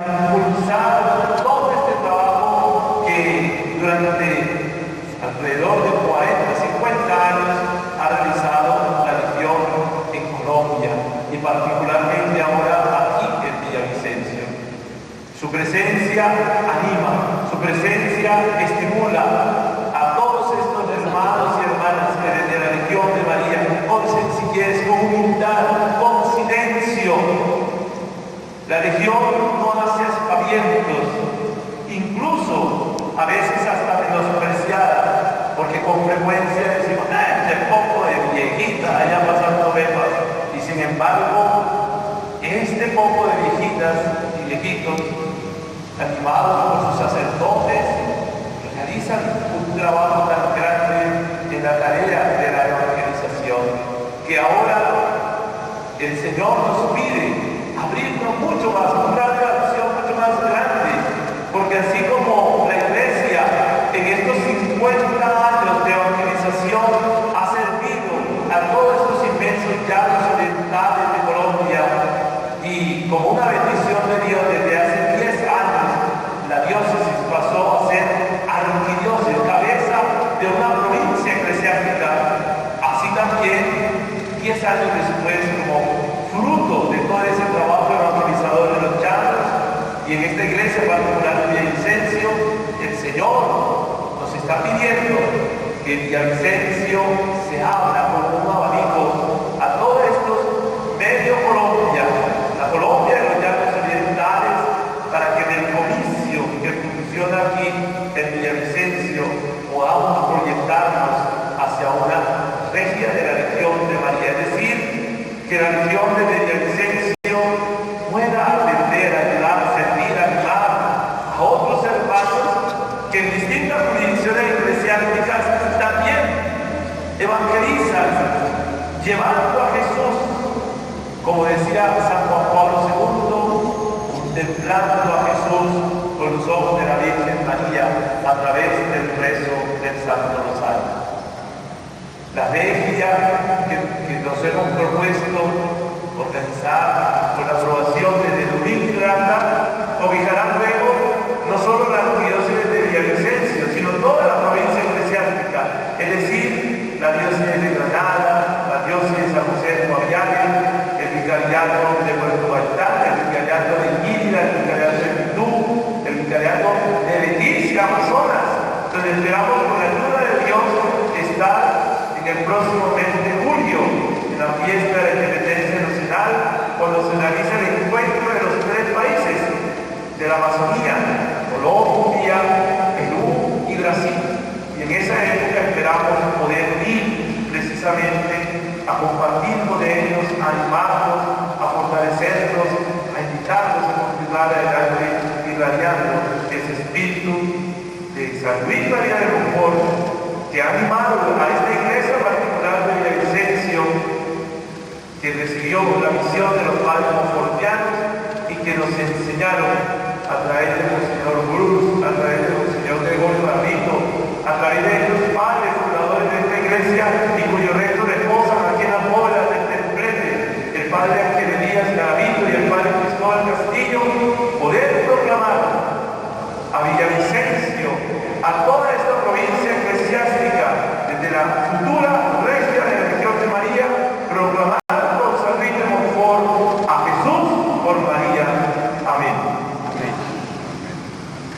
impulsar todo este trabajo que durante alrededor de 40, 50 años ha realizado la Legión en Colombia y particularmente ahora aquí en Villavicencio. Su presencia anima, su presencia estimula a todos estos hermanos y hermanas que desde la Legión de María, con sencillez, con humildad, con silencio. La Legión no hace aspavientos, incluso a veces hasta menospreciada, porque con frecuencia decimos, este poco de viejitas allá pasando vepas, y sin embargo, este poco de viejitas y viejitos, animados por sus sacerdotes, realizan un trabajo tan grande en la tarea de la evangelización, que ahora el Señor nos pide abrirnos mucho más, un plan de acción mucho más grande, porque así como la Iglesia en estos 50 años de evangelización ha servido a todos estos inmensos llanos orientales de Colombia, y como una bendición de Dios desde hace 10 años, la diócesis pasó a ser arquidiócesis, cabeza de una provincia eclesiástica, así también 10 años después, como fruto de todo ese trabajo evangelizador de los llanos, y en esta iglesia particular de Villavicencio, el Señor nos está pidiendo que Villavicencio se abra como un abanico a todos estos medio Colombia, la Colombia de los llanos orientales, para que en el comicio que funciona aquí en Villavicencio podamos proyectarnos hacia una regia de la Legión de María, es decir, que la Legión de Villavicencio pueda atender, ayudar, servir, animar a otros hermanos que en distintas jurisdicciones eclesiásticas también evangelizan, llevando a Jesús, como decía San Juan Pablo II, contemplando a Jesús con los ojos de la Virgen María a través del rezo del Santo Rosario. La regia que nos hemos propuesto organizar con la aprobación de Domingo Granda cobijará luego no solo la arquidiócesis de Villavicencio, sino toda la provincia eclesiástica, es decir, la diócesis de Granada, la diócesis de San José de Guaviare, el vicariato de Puerto Baltán, el vicariato de Guilla, el vicariato de Pitú, el vicariato de Leticia, Amazonas, donde esperamos con la ayuda de Dios estar el próximo mes de julio, en la fiesta de la independencia nacional, cuando se realiza el encuentro de los 3 países de la Amazonía, Colombia, Perú y Brasil. Y en esa época esperamos poder ir precisamente a compartir con ellos, a animarlos, a fortalecerlos, a invitarlos a continuar adelante, irradiando ese espíritu de San Luis María de Montfort, que ha animado a esta iglesia particular de Villavicencio, que recibió la misión de los padres confortianos y que nos enseñaron a través de Monseñor Bruce, a través de Monseñor Gregorio Barrito, a través de los padres fundadores de esta iglesia y cuyos restos reposan aquí en la bóveda del templete, el padre Ángel Elías Garavito y el padre